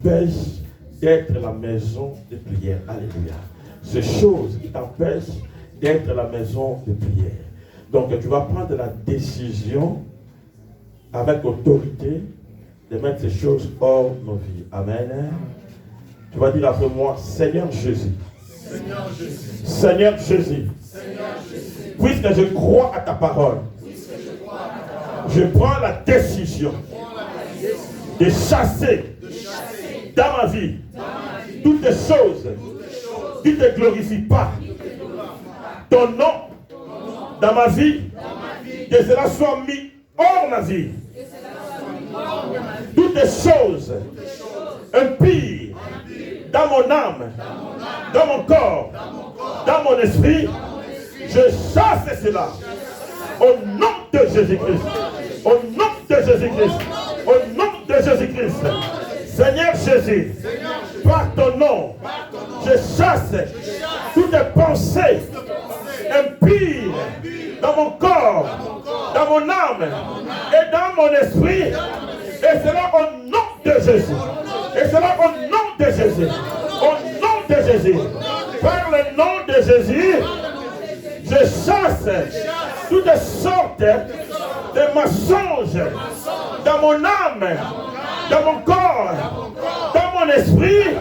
t'empêchent d'être la maison de prière. Alléluia. Ces choses qui t'empêchent d'être la maison de prière. Donc tu vas prendre la décision avec autorité de mettre ces choses hors de nos vies. Amen. Tu vas dire après moi, Seigneur Jésus. Seigneur Jésus. Seigneur Jésus. Puisque je crois à ta parole, je prends la décision de chasser dans ma vie toutes les choses qui ne te glorifient pas. Ton nom dans ma vie, que cela soit mis hors ma vie. Toutes les choses impies dans mon âme, dans mon corps, dans mon esprit, je chasse cela au nom de Jésus-Christ. Au nom de Jésus-Christ. Au nom de Jésus-Christ. Seigneur Jésus, par ton nom, je chasse toutes les pensées impies dans mon corps, dans mon âme et dans mon esprit. Et cela au nom de Jésus. Et cela au nom de Jésus. Au nom de Jésus. Par le nom de Jésus, je chasse toutes sortes de mensonges dans mon âme, dans mon corps, dans mon esprit.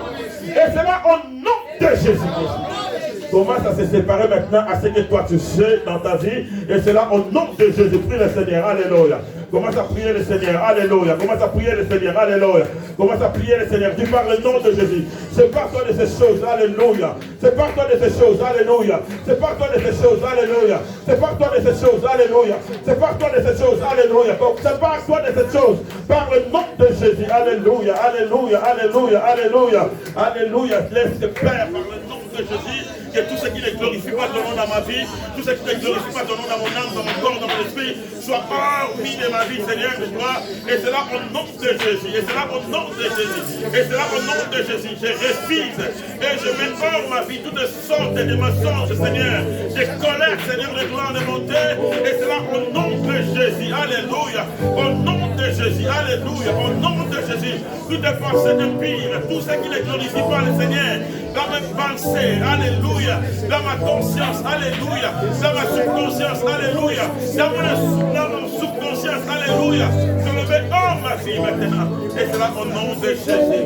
Et cela au nom de Jésus-Christ. Commence à se séparer maintenant à ce que toi tu sais dans ta vie. Et cela au nom de Jésus. Prie le Seigneur. Alléluia. Commence à prier le Seigneur. Alléluia. Commence à prier le Seigneur. Alléluia. Commence à prier le Seigneur. Dis par le nom de Jésus. Sépare-toi de ces choses. Alléluia. Sépare-toi de ces choses. Alléluia. Sépare-toi de ces choses. Alléluia. Sépare-toi de ces choses. Alléluia. Sépare-toi de ces choses. Alléluia. Sépare-toi de ces choses. Par le nom de Jésus. Alléluia. Alléluia. Alléluia. Alléluia. Alléluia. Laisse te faire par le nom de Jésus. Que tout ce qui ne glorifie pas ton nom dans ma vie, tout ce qui ne glorifie pas ton nom dans mon âme, dans mon corps, dans mon esprit, soit hormis de ma vie, Seigneur, de toi. Et cela au nom de Jésus. Et cela au nom de Jésus. Et cela au nom de Jésus. Je refuse et je mets hors ma vie toutes sortes de mensonges, Seigneur, de colère, Seigneur, de gloire, de bonté. Et cela au nom de Jésus. Alléluia. Au nom de Jésus. Alléluia. Au nom de Jésus. Toutes les pensées de pire, tout ce qui ne glorifie pas le Seigneur, dans mes pensées, alléluia. Dans ma conscience, alléluia. Dans ma subconscience, alléluia. Dans mon subconscience, alléluia. Je le mets hors ma vie maintenant. Et cela au nom de Jésus.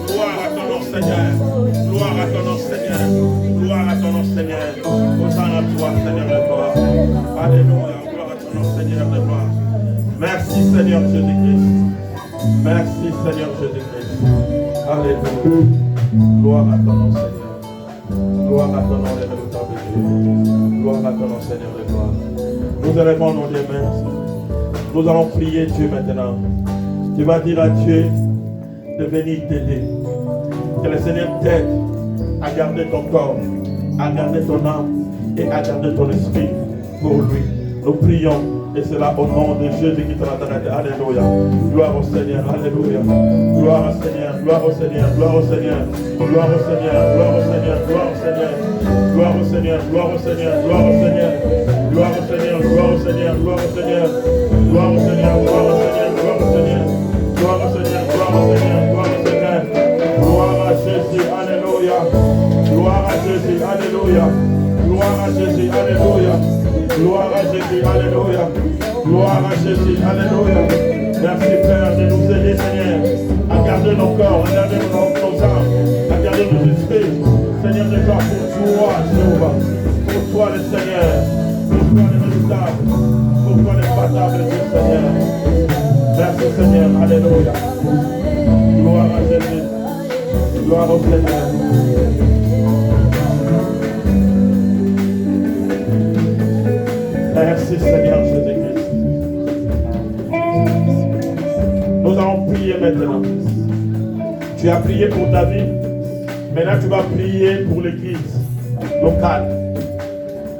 Gloire à ton nom, Seigneur. Gloire à ton nom, Seigneur. Gloire à ton nom, Seigneur. Hosanna à toi, Seigneur de gloire. Alléluia. Gloire à ton nom, Seigneur de gloire. Merci, Seigneur Jésus-Christ. Merci, Seigneur Jésus-Christ. Alléluia. Gloire à ton nom, Seigneur. Gloire à ton nom, les redoutables Dieu. Gloire à ton nom, Seigneur de gloire. Nous élevons nos mains. Nous allons prier Dieu maintenant. Tu vas dire à Dieu de venir t'aider. Que le Seigneur t'aide à garder ton corps, à garder ton âme et à garder ton esprit pour lui. Nous prions. Et c'est là au nom de Jésus qui te l'attend. Alléluia. Gloire au Seigneur. Alléluia. Gloire au Seigneur. Gloire au Seigneur. Gloire au Seigneur. Gloire au Seigneur. Gloire au Seigneur. Gloire au Seigneur. Gloire au Seigneur. Gloire au Seigneur. Gloire au Seigneur. Gloire au Seigneur. Gloire au Seigneur. Gloire au Seigneur. Gloire au Seigneur. Gloire au Seigneur. Gloire au Seigneur. Gloire au Seigneur. Gloire au Seigneur. Gloire au Seigneur. Gloire à Jésus. Alléluia. Gloire à Jésus. Alléluia. Gloire à Jésus. Alléluia. Gloire à Jésus, alléluia. Gloire à Jésus, alléluia. Merci Père de nous aider, Seigneur, à garder nos corps, à garder nos âmes, à garder nos esprits. Seigneur de gloire, pour toi, Jéhovah. Pour toi le Seigneur. Pour toi le redoutable. Pour toi le battable, Dieu Seigneur. Merci Seigneur, alléluia. Gloire à Jésus. Gloire au Seigneur. Merci Seigneur Jésus-Christ. Nous allons prier maintenant. Tu as prié pour ta vie. Maintenant tu vas prier pour l'église locale.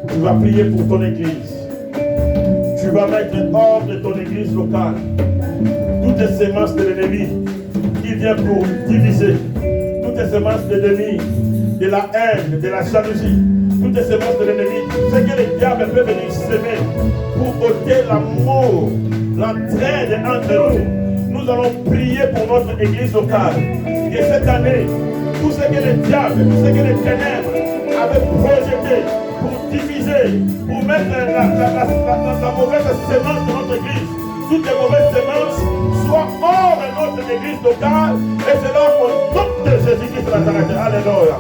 Tu vas prier pour ton église. Tu vas mettre hors de ton église locale toutes les semences de l'ennemi qui vient pour diviser. Toutes les semences de l'ennemi, de la haine, de la jalousie. Toutes les semences de l'ennemi, ce que le diable peut venir semer pour ôter l'amour, l'entraide entre nous. Nous nous allons prier pour notre église locale. Et cette année, tout ce que le diable, tout ce que les ténèbres avaient projeté pour diviser, pour mettre la mauvaise semence de notre église, toutes les mauvaises semences soient hors de notre église locale. Et c'est là au nom de Jésus-Christ de Nazareth. Alléluia.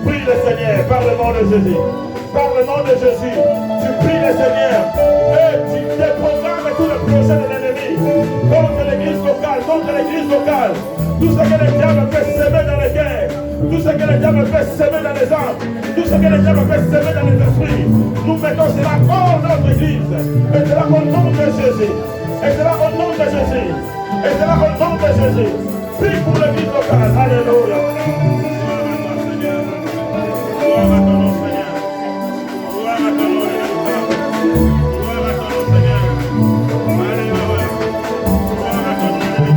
Prie le Seigneur par le nom de Jésus. Par le nom de Jésus, tu pries le Seigneur et tu déprogrammes tous les projets de l'ennemi contre l'église locale, contre l'église locale. Tout ce que le diable fait semer dans les guerres, tout ce que le diable fait semer dans les âmes, tout ce que le diable fait semer dans les esprits, nous mettons cela hors de notre église. Et cela au nom de Jésus. Et cela au nom de Jésus. Et cela au nom de Jésus. Prie pour l'église locale. Alléluia. Gloire à ton nom, Seigneur. Gloire à ton nom, Seigneur. Gloire à ton nom, Seigneur. Alléluia. Gloire à ton nom, Seigneur.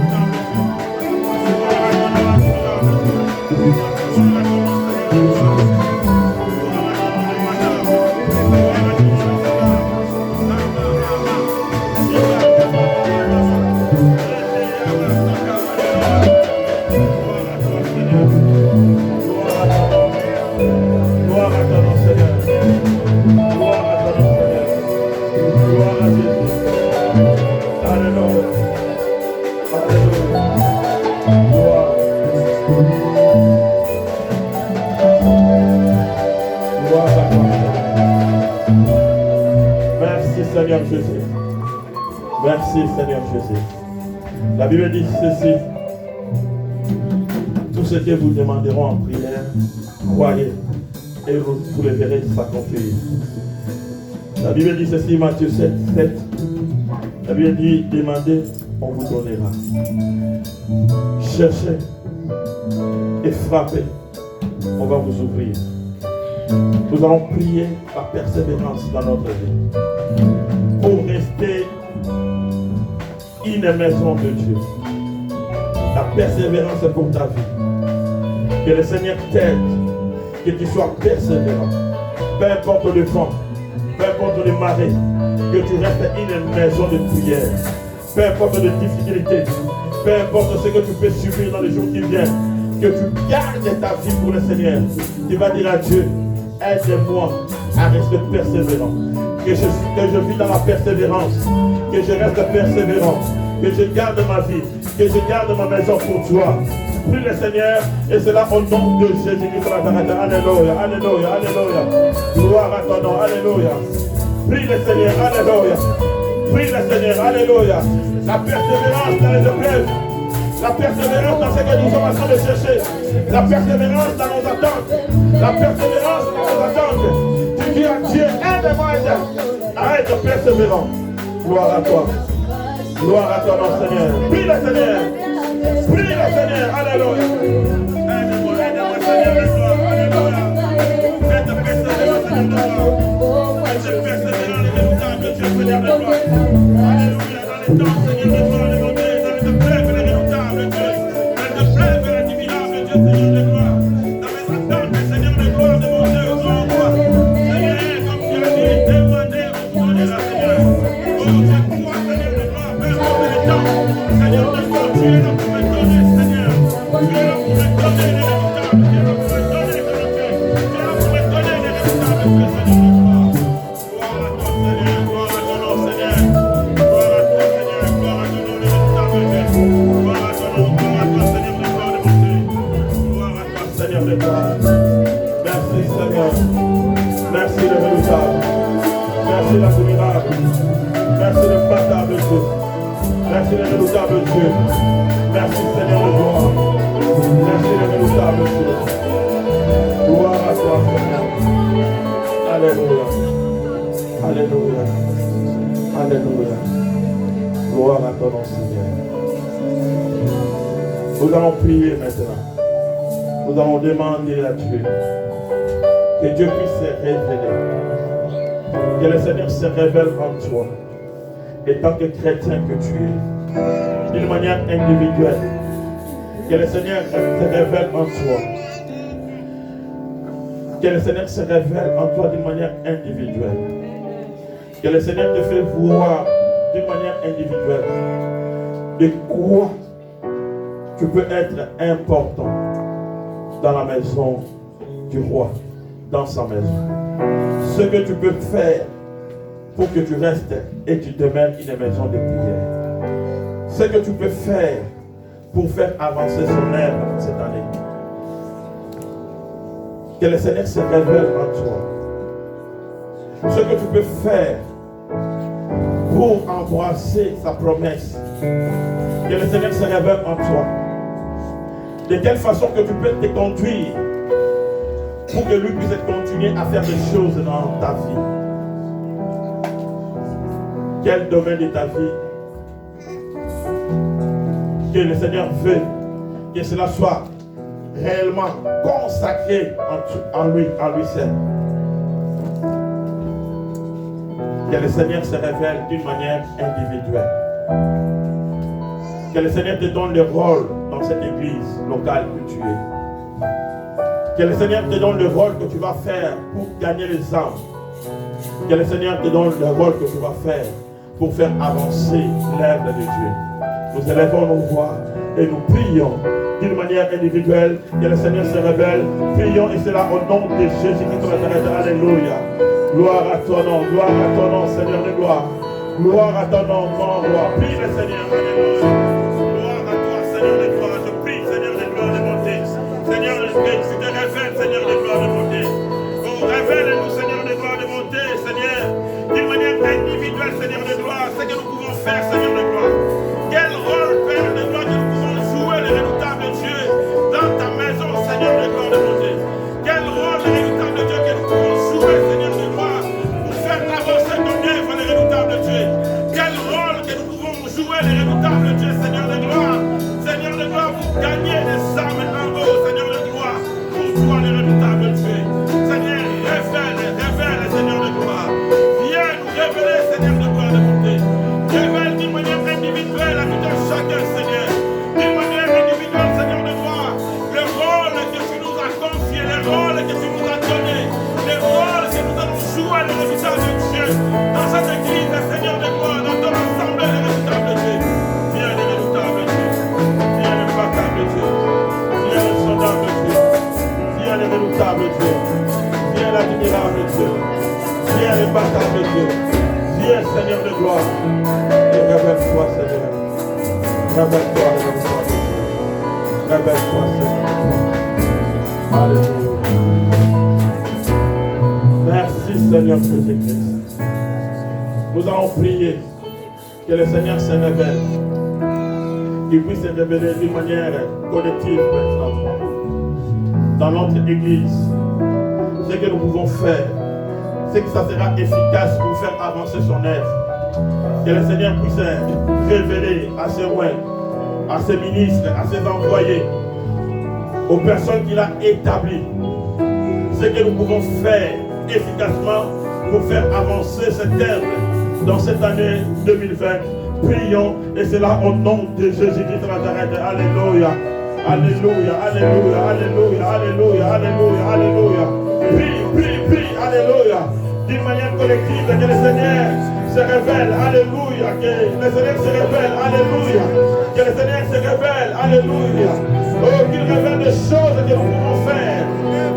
Gloire à ton nom, Seigneur Jésus. Merci Seigneur Jésus. La Bible dit ceci. Tout ce que vous demanderez en prière, croyez et vous le verrez s'accomplir. La Bible dit ceci, Matthieu 7, 7. La Bible dit, demandez, on vous donnera. Cherchez et frappez, on va vous ouvrir. Nous allons prier la persévérance dans notre vie pour rester une maison de Dieu. La persévérance est pour ta vie. Que le Seigneur t'aide, que tu sois persévérant. Peu importe le vent, peu importe les marées, que tu restes une maison de prière. Peu importe les difficultés, peu importe ce que tu peux subir dans les jours qui viennent, que tu gardes ta vie pour le Seigneur. Tu vas dire à Dieu, aide-moi à rester persévérant. Que je vis dans la persévérance, que je reste persévérant, que je garde ma vie, que je garde ma maison pour toi. Prie le Seigneur, et cela au nom de Jésus-Christ. Alléluia, alléluia, alléluia. Gloire à ton nom, alléluia. Prie le Seigneur, alléluia. Prie le Seigneur, alléluia. La persévérance dans les épreuves, la persévérance dans ce que nous sommes en train de chercher, la persévérance dans nos attentes, la persévérance dans nos attentes. Tu dis à Dieu, aide-moi à être persévérant. Gloire à toi. Gloire à toi, mon Seigneur. Prie le Seigneur. Prie le Seigneur. Alléluia. Aide-moi, Seigneur, de toi. Alléluia. Être persévérant, Seigneur, de toi. Être persévérant, les résultats de Dieu, Seigneur, de toi. Alléluia. Dans les temps, Seigneur, de toi, les montées, dans les épreuves, les résultats de Dieu. Dans les épreuves, les divinables de Dieu, Seigneur, de gloire. Dans mes attentes, Seigneur, de gloire, de mon Dieu, au nom de toi. Seigneur, comme tu as dit, demandez, on vous donnera, Seigneur. Oh, c'est toi, Seigneur, de gloire. Peu importe les temps, Seigneur, de gloire, tu es là pour me donner, Seigneur. Tu es là pour me donner les résultats. Tu es là pour me donner les résultats. Tu es là pour me donner les résultats, Seigneur, de gloire. Gloire à toi, Seigneur. Gloire à ton nom, Seigneur. Gloire à toi, Seigneur. Gloire à ton nom, les résultats, Seigneur. Gloire à ton nom, gloire à toi, Seigneur, de gloire, de mon Dieu. Gloire à toi, Seigneur, de gloire. Merci, Seigneur. Merci, le redoutable. Merci, l'admirable. Merci, le bâtard de Dieu. Merci, le redoutable Dieu. Merci, Seigneur de gloire. Merci, le redoutable Dieu. Gloire à toi, Seigneur. Alléluia. Alléluia. Alléluia. Gloire à ton nom, Seigneur. Nous allons prier maintenant. Nous allons demander à Dieu que Dieu puisse se révéler. Que le Seigneur se révèle en toi. Et tant que chrétien que tu es, d'une manière individuelle, que le Seigneur se révèle en toi. Que le Seigneur se révèle en toi d'une manière individuelle. Que le Seigneur te fait voir d'une manière individuelle de quoi tu peux être important dans la maison du roi, dans sa maison. Ce que tu peux faire pour que tu restes et tu demeures une maison de prière. Ce que tu peux faire pour faire avancer son œuvre cette année. Que le Seigneur se révèle en toi. Ce que tu peux faire pour embrasser sa promesse. Que le Seigneur se révèle en toi. De quelle façon que tu peux te conduire pour que lui puisse continuer à faire des choses dans ta vie. Quel domaine de ta vie que le Seigneur veut que cela soit réellement consacré en lui seul. Que le Seigneur se révèle d'une manière individuelle. Que le Seigneur te donne le rôle dans cette église locale que tu es. Que le Seigneur te donne le rôle que tu vas faire pour gagner les âmes. Que le Seigneur te donne le rôle que tu vas faire pour faire avancer l'œuvre de Dieu. Nous élevons nos voix et nous prions d'une manière individuelle. Que le Seigneur se révèle. Prions et cela au nom de Jésus-Christ de Nazareth. Alléluia. Gloire à ton nom, Seigneur de gloire. Gloire à ton nom, grand roi. Prie le Seigneur. Alléluia. Gloire à toi, Seigneur de gloire. Je prie, Seigneur de gloire, de monter. Seigneur de gloire, tu te révèles, Seigneur de gloire, de monter. Oh, révèle-nous, Seigneur de gloire, de monter, Seigneur. D'une manière individuelle, Seigneur de gloire, ce que nous pouvons faire, Seigneur de gloire. Quel rôle, Père de gloire, que nous pouvons jouer, le redoutable Dieu, dans ta maison, Seigneur de gloire, de monter. Quel rôle, le redoutable Dieu, que nous pouvons jouer, Seigneur de gloire, pour faire avancer ton œuvre, le redoutable Dieu. Quel rôle que nous pouvons jouer, le redoutable Dieu, Seigneur de gloire. Seigneur de gloire, pour gagner les âmes en haut, Seigneur de gloire, pour toi, le redoutable Dieu. Seigneur, révèle, Seigneur de gloire. Viens nous révéler, Seigneur de gloire, de monter. Révèle d'une manière individuelle à tout un chacun, Seigneur. D'une manière individuelle, Seigneur de gloire, le rôle que tu nous as confié, le rôle que tu nous as donné, le rôle que nous allons jouer, le redoutable Dieu, dans cette église, Seigneur de gloire, dans ton assemblée, le redoutable Dieu. Viens, le redoutable Dieu. Viens, le redoutable Dieu. Viens, le sondable Dieu. Viens, le redoutable Dieu. Viens, l'admirable Dieu. Viens, le battable Dieu. Viens, Seigneur de gloire. Et révèle-toi, Seigneur. Révèle-toi, le redoutable Dieu. Révèle-toi, Seigneur. Alléluia. Merci, Seigneur Jésus-Christ. Nous allons prier que le Seigneur se révèle. Qu'il puisse se révéler d'une manière collective maintenant. Dans notre église, ce que nous pouvons faire, c'est que ça sera efficace pour faire avancer son œuvre. Que le Seigneur puisse révéler à ses rois, à ses ministres, à ses envoyés, aux personnes qu'il a établies, ce que nous pouvons faire efficacement pour faire avancer cette œuvre dans cette année 2020. Prions et c'est là au nom de Jésus-Christ de Nazareth. Alléluia. Alléluia, alléluia, alléluia, alléluia, alléluia, alléluia. Prie, alléluia. D'une manière collective, que le Seigneur se révèle, alléluia. Que le Seigneur se révèle, alléluia. Que le Seigneur se révèle, alléluia. Oh, qu'il révèle des choses que nous pouvons faire.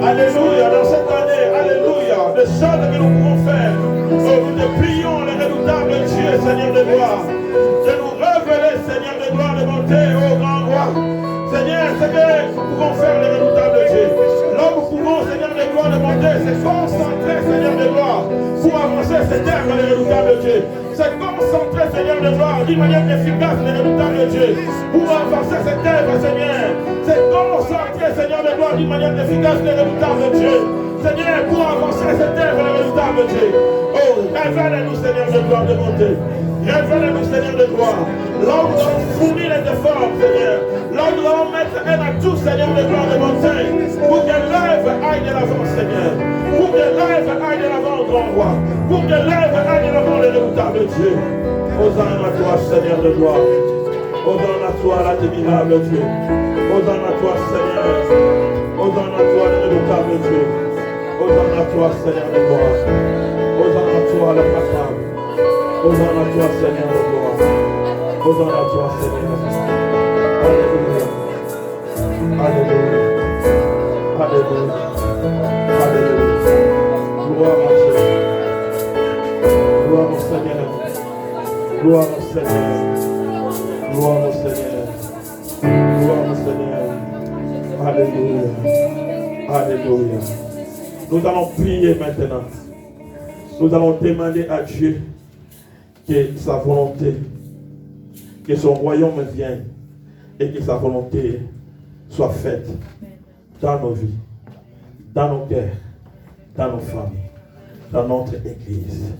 Alléluia, dans cette année, alléluia. Des choses que nous pouvons faire. Oh, nous te prions, le redoutable Dieu, Seigneur de gloire. De nous révéler, Seigneur de gloire, de monter, oh grand roi. Seigneur, c'est que nous pouvons faire le redoutable Dieu. Là où nous pouvons, Seigneur de gloire, de monter, c'est concentrer, Seigneur de gloire, pour avancer cette œuvre, le redoutable Dieu. C'est concentrer, Seigneur de gloire, d'une manière efficace, le redoutable Dieu, pour avancer cette œuvre, Seigneur. C'est concentrer, Seigneur de gloire, d'une manière efficace, le redoutable Dieu. Seigneur, pour avancer cette œuvre, le redoutable Dieu. Oh, révèle-nous, Seigneur de gloire, de monter. Révèle-nous, Seigneur de gloire. Là où nous allons fournir les efforts, Seigneur. Là où nous allons mettre un atout, Seigneur de gloire, de montagne. Pour que l'œuvre aille de l'avant, Seigneur. Pour que l'œuvre aille de l'avant, grand roi. Pour que l'œuvre aille de l'avant, le redoutable Dieu. Hosanna à toi, Seigneur de gloire. Hosanna à toi, l'admirable Dieu. Hosanna à toi, Seigneur. Hosanna à toi, le redoutable Dieu. Hosanna à toi, Seigneur de gloire. Hosanna à toi, le papa. Hosanna à toi, Seigneur de gloire. Hosanna à toi, Seigneur. Alléluia. Alléluia. Alléluia. Alléluia. Gloire au Seigneur. Gloire au Seigneur. Gloire au Seigneur. Gloire au Seigneur. Gloire au Seigneur. Alléluia. Alléluia. Nous allons prier maintenant. Nous allons demander à Dieu que sa volonté, que son royaume vienne et que sa volonté soit faite dans nos vies, dans nos cœurs, dans nos familles, dans notre Église.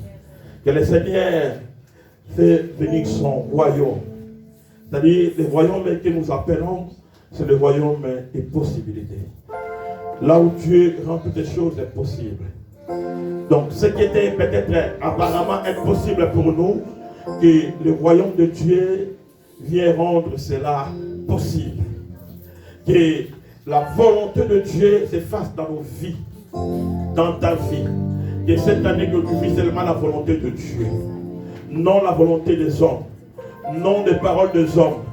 Que le Seigneur fait venir son royaume. C'est-à-dire, le royaume que nous appelons, c'est le royaume des possibilités. Là où Dieu rend toutes les choses possibles. Donc, ce qui était peut-être apparemment impossible pour nous, que le royaume de Dieu vient rendre cela possible. Que la volonté de Dieu s'efface dans nos vies, dans ta vie. Que cette année que tu vis seulement la volonté de Dieu. Non la volonté des hommes. Non des paroles des hommes.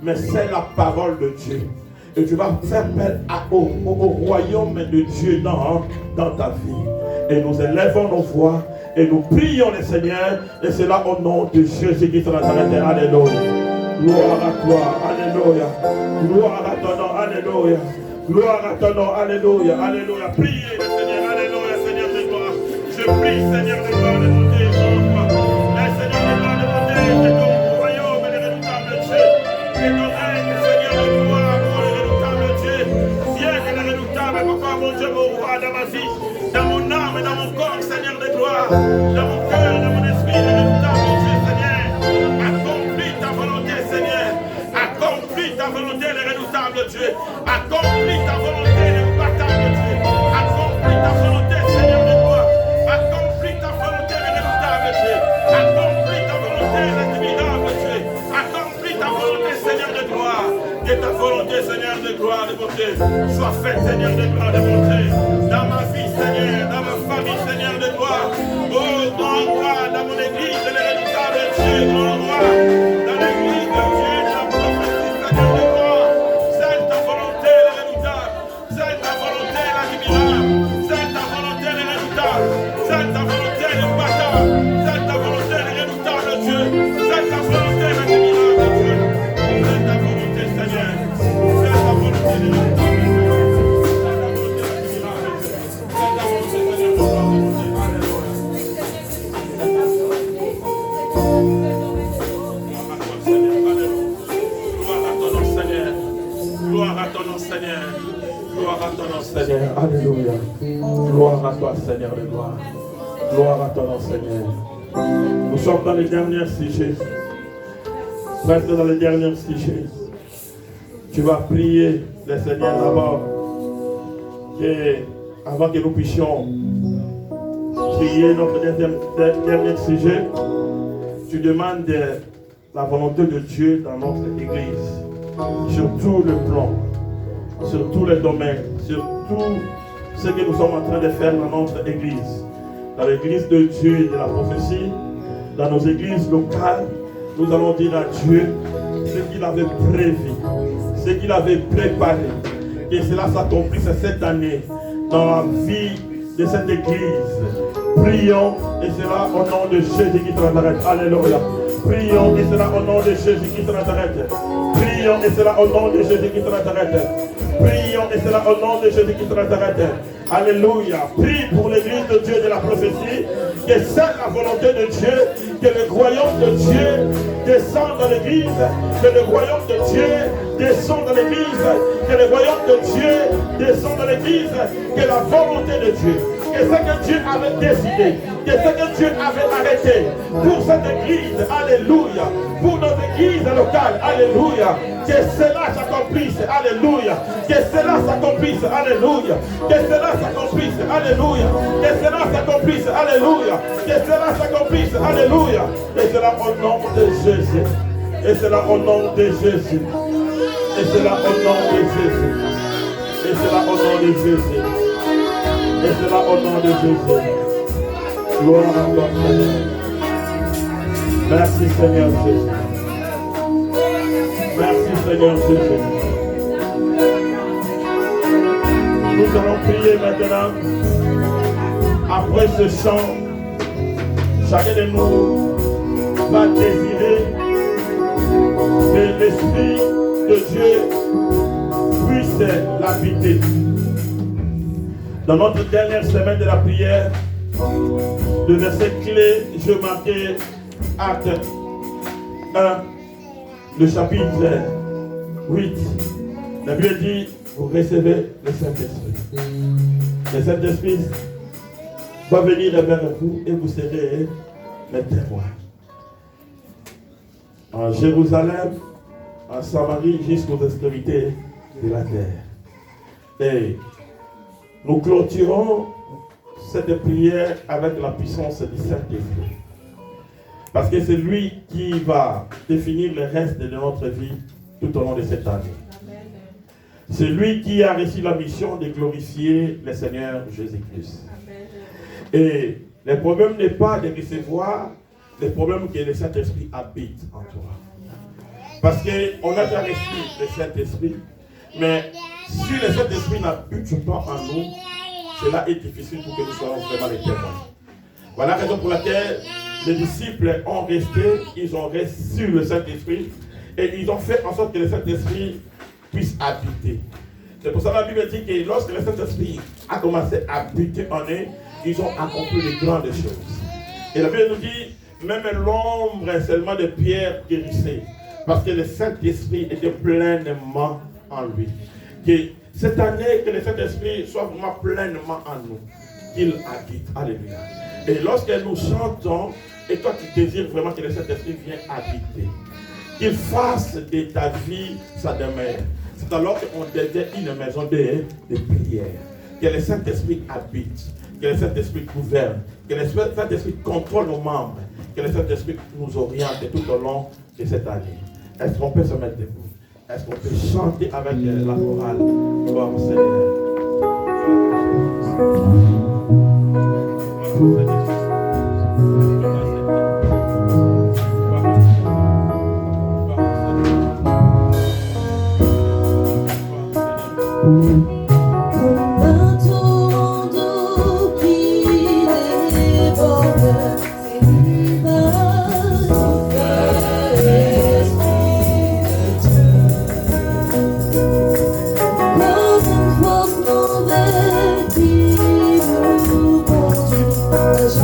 Mais c'est la parole de Dieu. Et tu vas faire appel au royaume de Dieu dans ta vie. Et nous élevons nos voix et nous prions le Seigneur. Et c'est là au nom de Jésus-Christ de Nazareth. Alléluia. Gloire à toi. Alléluia. Gloire à ton nom. Alléluia. Gloire à ton nom. Alléluia. Alléluia. Priez le Seigneur. Alléluia. Seigneur de gloire. Je prie, Seigneur de gloire, de monter en toi. Le Seigneur de gloire, de monter de ton royaume et le redoutable Dieu. Et ton règne, Seigneur de gloire, pour le redoutable Dieu. Viens que le redoutable, papa, mon Dieu, mon roi, dans ma vie, dans mon âme et dans mon corps, Seigneur de gloire, dans mon cœur, dans mon esprit, le redoutable Dieu, Seigneur. Accomplis ta volonté, Seigneur. Accomplis ta volonté, le redoutable Dieu. Accomplis ta volonté, le redoutable Dieu. Accomplis ta volonté, Seigneur de gloire. Accomplis ta volonté, le redoutable Dieu. Accomplis ta volonté, l'admirable Dieu. Accomplis ta volonté, Seigneur de gloire. Que ta volonté, Seigneur de gloire, de bonté, soit faite, Seigneur de gloire, de bonté. Dans ma vie, Seigneur, dans ma famille, Seigneur de gloire. Oh, grand roi, dans mon église, le redoutable Dieu, grand roi. Dans l'église de Dieu, de la prophétie, Seigneur de gloire. Celle ta volonté, le redoutable. Celle ta volonté, l'admirable. Celle ta volonté, le redoutable. Celle ta volonté, le bâtard. Celle ta volonté, le redoutable Dieu. Celle ta volonté, l'admirable Dieu. Celle ta volonté, Seigneur. Celle ta volonté, le redoutable Dieu. Celle ta volonté, l'admirable Dieu. Celle ta volonté, Seigneur de gloire. Gloire à ton nom, Seigneur. Gloire à ton nom, Seigneur. Alléluia. Gloire à toi, Seigneur de gloire. Gloire à ton nom, Seigneur. Nous sommes dans les derniers sujets. Presque dans les derniers sujets. Tu vas prier le Seigneur d'abord. Et avant que nous puissions prier notre dernier sujet, tu demandes la volonté de Dieu dans notre Église. Sur tout le plan, sur tous les domaines, sur tout ce que nous sommes en train de faire dans notre Église. Dans l'Église de Dieu et de la prophétie, dans nos églises locales, nous allons dire à Dieu ce qu'il avait prévu, ce qu'il avait préparé. Et cela s'accomplisse cette année dans la vie de cette Église. Prions et cela au nom de Jésus-Christ de Nazareth. Alléluia. Prions et cela au nom de Jésus-Christ de Nazareth. Prions et cela au nom de Jésus-Christ de Nazareth. Prions et cela au nom de Jésus-Christ de Nazareth. Alléluia. Prie pour l'Église de Dieu de la prophétie, que c'est la volonté de Dieu, que le royaume de Dieu descende dans l'Église, que le royaume de Dieu descende dans l'Église, que le royaume de Dieu descende dans l'Église, que la volonté de Dieu, que ce que Dieu avait décidé, que ce que Dieu avait arrêté pour cette Église, alléluia, pour nos églises locales, alléluia, que cela s'accomplisse, alléluia, que cela s'accomplisse, alléluia, que cela s'accomplisse, alléluia, que cela s'accomplisse, alléluia, que cela s'accomplisse, alléluia, et cela au nom de Jésus, et cela au nom de Jésus, et cela au nom de Jésus, et cela au nom de Jésus, et cela au nom de Jésus. Gloire à toi, Seigneur. Merci, Seigneur Jésus. Merci, Seigneur Jésus. Nous allons prier maintenant. Après ce chant, chacun de nous va désirer que l'Esprit de Dieu puisse l'habiter. Dans notre dernière semaine de la prière, le verset clé, je marquais Acte 1, le chapitre 8. La Bible dit, vous recevez le Saint-Esprit. Le Saint-Esprit va venir vers vous et vous serez les témoins. En Jérusalem, en Samarie, jusqu'aux extrémités de la terre. Et nous clôturons cette prière avec la puissance du Saint-Esprit. Parce que c'est lui qui va définir le reste de notre vie tout au long de cette année. C'est lui qui a reçu la mission de glorifier le Seigneur Jésus-Christ. Et le problème n'est pas de recevoir, le problème est que le Saint-Esprit habite en toi. Parce qu'on a déjà reçu le Saint-Esprit, mais si le Saint-Esprit n'habite pas en nous, cela est difficile pour que nous soyons vraiment les témoins. Voilà la raison pour laquelle les disciples ont resté, ils ont reçu le Saint-Esprit et ils ont fait en sorte que le Saint-Esprit puisse habiter. C'est pour ça que la Bible dit que lorsque le Saint-Esprit a commencé à habiter en eux, ils ont accompli de grandes choses. Et la Bible nous dit, même l'ombre seulement de Pierre guérissait, parce que le Saint-Esprit était pleinement en lui. Que cette année, que le Saint-Esprit soit vraiment pleinement en nous, qu'il habite. Alléluia. Et lorsque nous chantons, et toi tu désires vraiment que le Saint-Esprit vienne habiter, qu'il fasse de ta vie sa demeure. C'est alors qu'on devient une maison de prière. Que le Saint-Esprit habite, que le Saint-Esprit gouverne, que le Saint-Esprit contrôle nos membres, que le Saint-Esprit nous oriente tout au long de cette année. Est-ce qu'on peut se mettre debout? Est-ce qu'on peut chanter avec la chorale? Gloire au Seigneur. Je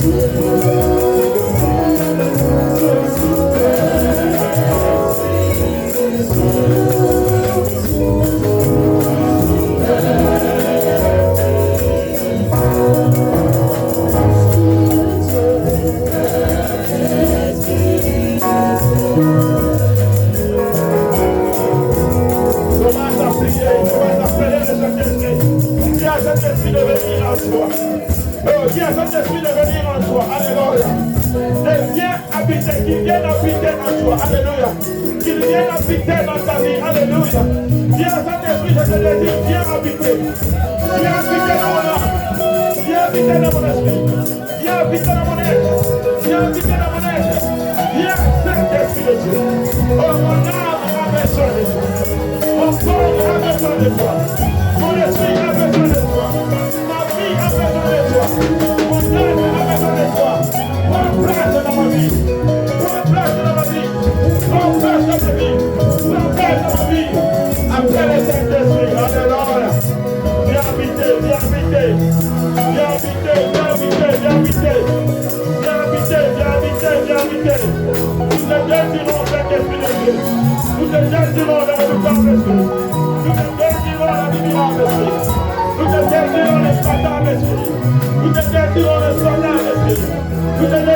Nous te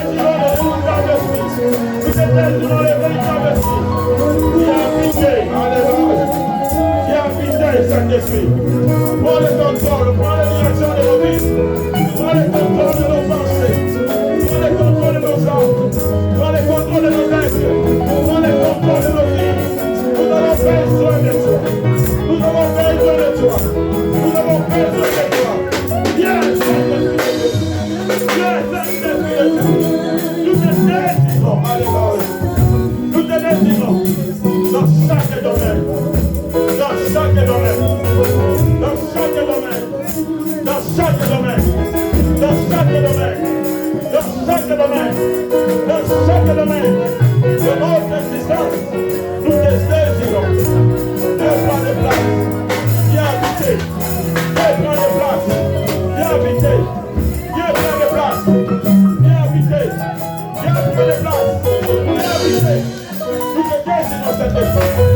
désirons cette